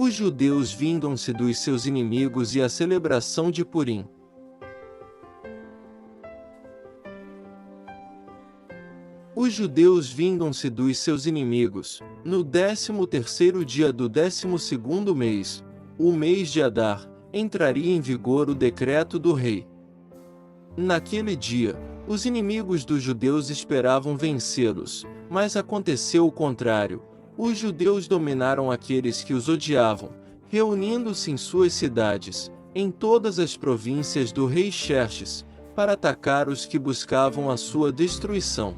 Os judeus vingam-se dos seus inimigos e a celebração de Purim. Os judeus vingam-se dos seus inimigos, no 13º dia do 12º mês, o mês de Adar, entraria em vigor o decreto do rei. Naquele dia, os inimigos dos judeus esperavam vencê-los, mas aconteceu o contrário. Os judeus dominaram aqueles que os odiavam, reunindo-se em suas cidades, em todas as províncias do rei Xerxes, para atacar os que buscavam a sua destruição.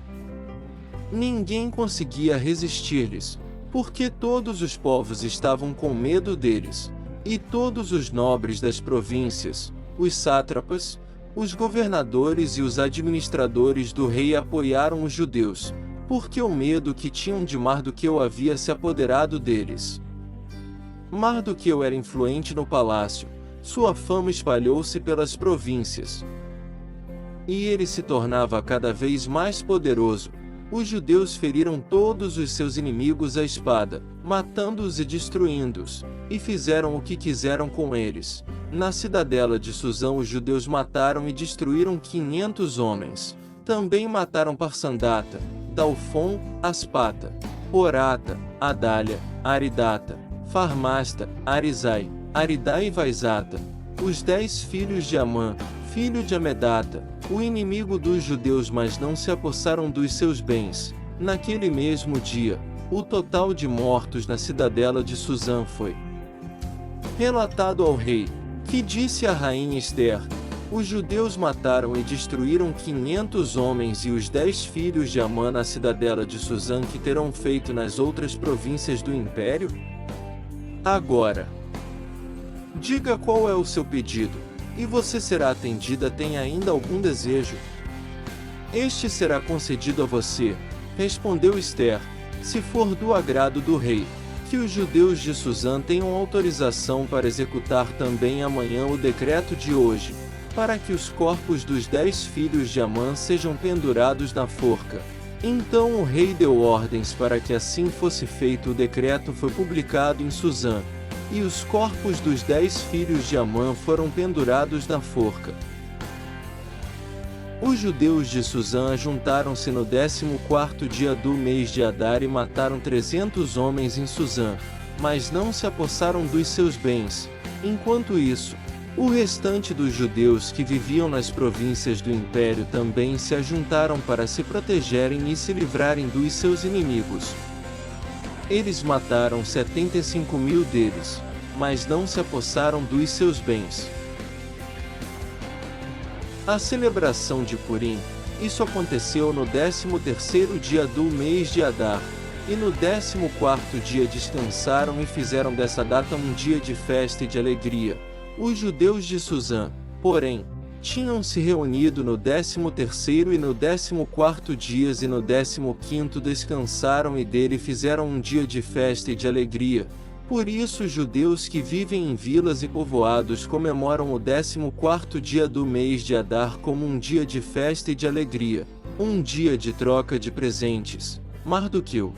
Ninguém conseguia resistir-lhes, porque todos os povos estavam com medo deles, e todos os nobres das províncias, os sátrapas, os governadores e os administradores do rei apoiaram os judeus, porque o medo que tinham de Mardoqueu havia se apoderado deles. Mardoqueu era influente no palácio, sua fama espalhou-se pelas províncias. E ele se tornava cada vez mais poderoso. Os judeus feriram todos os seus inimigos à espada, matando-os e destruindo-os, e fizeram o que quiseram com eles. Na cidadela de Suzã os judeus mataram e destruíram 500 homens. Também mataram Parsandata, Dalfon, Aspata, Porata, Adália, Aridata, Farmasta, Arizai, Aridai e Vaizata, os 10 filhos de Amã, filho de Amedata, o inimigo dos judeus, mas não se apossaram dos seus bens. Naquele mesmo dia, o total de mortos na cidadela de Suzã foi relatado ao rei, que disse à rainha Ester: os judeus mataram e destruíram 500 homens e os 10 filhos de Amã na cidadela de Suzã, que terão feito nas outras províncias do império? Agora, diga qual é o seu pedido, e você será atendida. Tem ainda algum desejo? Este será concedido a você, respondeu Ester, se for do agrado do rei, que os judeus de Suzã tenham autorização para executar também amanhã o decreto de hoje, para que os corpos dos 10 filhos de Amã sejam pendurados na forca. Então o rei deu ordens para que assim fosse feito. O decreto foi publicado em Suzã, e os corpos dos 10 filhos de Amã foram pendurados na forca. Os judeus de Suzã juntaram-se no 14º dia do mês de Adar e mataram 300 homens em Suzã, mas não se apossaram dos seus bens. Enquanto isso, o restante dos judeus que viviam nas províncias do império também se ajuntaram para se protegerem e se livrarem dos seus inimigos. Eles mataram 75.000 deles, mas não se apossaram dos seus bens. A celebração de Purim, isso aconteceu no 13º dia do mês de Adar, e no 14º dia descansaram e fizeram dessa data um dia de festa e de alegria. Os judeus de Suzã, porém, tinham se reunido no 13º e no 14º dias, e no 15º descansaram e dele fizeram um dia de festa e de alegria. Por isso os judeus que vivem em vilas e povoados comemoram o 14º dia do mês de Adar como um dia de festa e de alegria, um dia de troca de presentes. Mardoqueu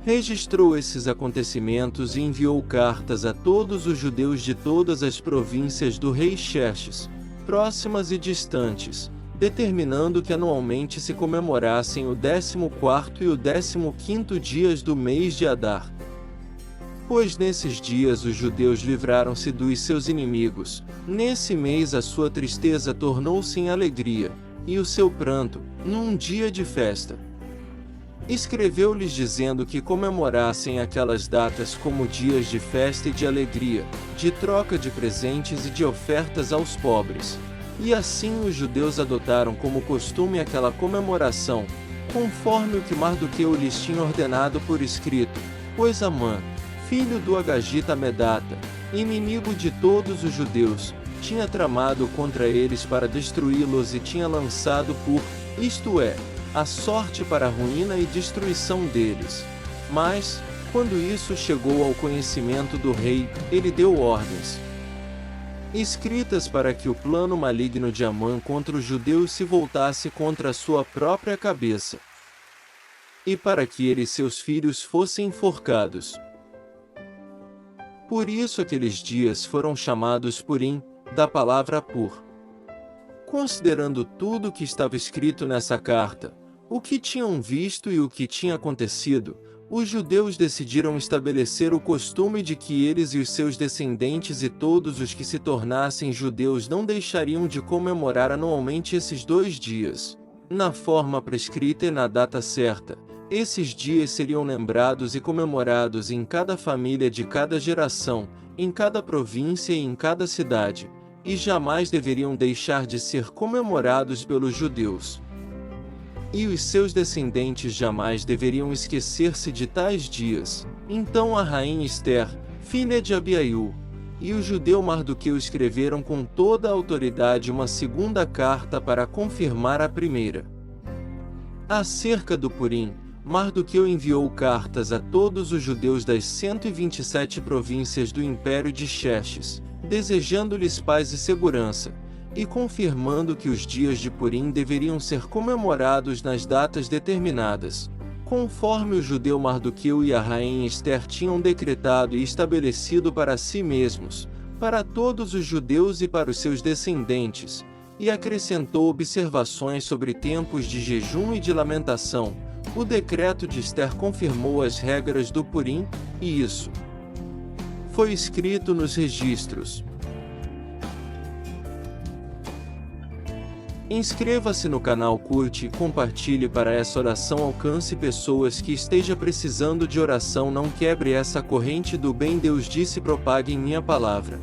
registrou esses acontecimentos e enviou cartas a todos os judeus de todas as províncias do rei Xerxes, próximas e distantes, determinando que anualmente se comemorassem o 14º e o 15º dias do mês de Adar. Pois nesses dias os judeus livraram-se dos seus inimigos. Nesse mês a sua tristeza tornou-se em alegria, e o seu pranto, num dia de festa. Escreveu-lhes dizendo que comemorassem aquelas datas como dias de festa e de alegria, de troca de presentes e de ofertas aos pobres. E assim os judeus adotaram como costume aquela comemoração, conforme o que Mardoqueu lhes tinha ordenado por escrito, pois Amã, filho do Agagita Amedata, inimigo de todos os judeus, tinha tramado contra eles para destruí-los e tinha lançado isto é, a sorte para a ruína e destruição deles. Mas, quando isso chegou ao conhecimento do rei, ele deu ordens escritas para que o plano maligno de Amã contra os judeus se voltasse contra a sua própria cabeça, e para que ele e seus filhos fossem enforcados. Por isso aqueles dias foram chamados Purim, da palavra pur. Considerando tudo o que estava escrito nessa carta, o que tinham visto e o que tinha acontecido, os judeus decidiram estabelecer o costume de que eles e os seus descendentes e todos os que se tornassem judeus não deixariam de comemorar anualmente esses 2 dias, na forma prescrita e na data certa. Esses dias seriam lembrados e comemorados em cada família de cada geração, em cada província e em cada cidade, e jamais deveriam deixar de ser comemorados pelos judeus. E os seus descendentes jamais deveriam esquecer-se de tais dias. Então a rainha Ester, filha de Abiail, e o judeu Mardoqueu escreveram com toda a autoridade uma segunda carta para confirmar a primeira. Acerca do Purim, Mardoqueu enviou cartas a todos os judeus das 127 províncias do Império de Xerxes, desejando-lhes paz e segurança, e confirmando que os dias de Purim deveriam ser comemorados nas datas determinadas, conforme o judeu Mardoqueu e a rainha Ester tinham decretado e estabelecido para si mesmos, para todos os judeus e para os seus descendentes, e acrescentou observações sobre tempos de jejum e de lamentação. O decreto de Ester confirmou as regras do Purim, e isso foi escrito nos registros. Inscreva-se no canal, curte e compartilhe para essa oração alcance pessoas que estejam precisando de oração. Não quebre essa corrente do bem. Deus disse: propaguem minha palavra.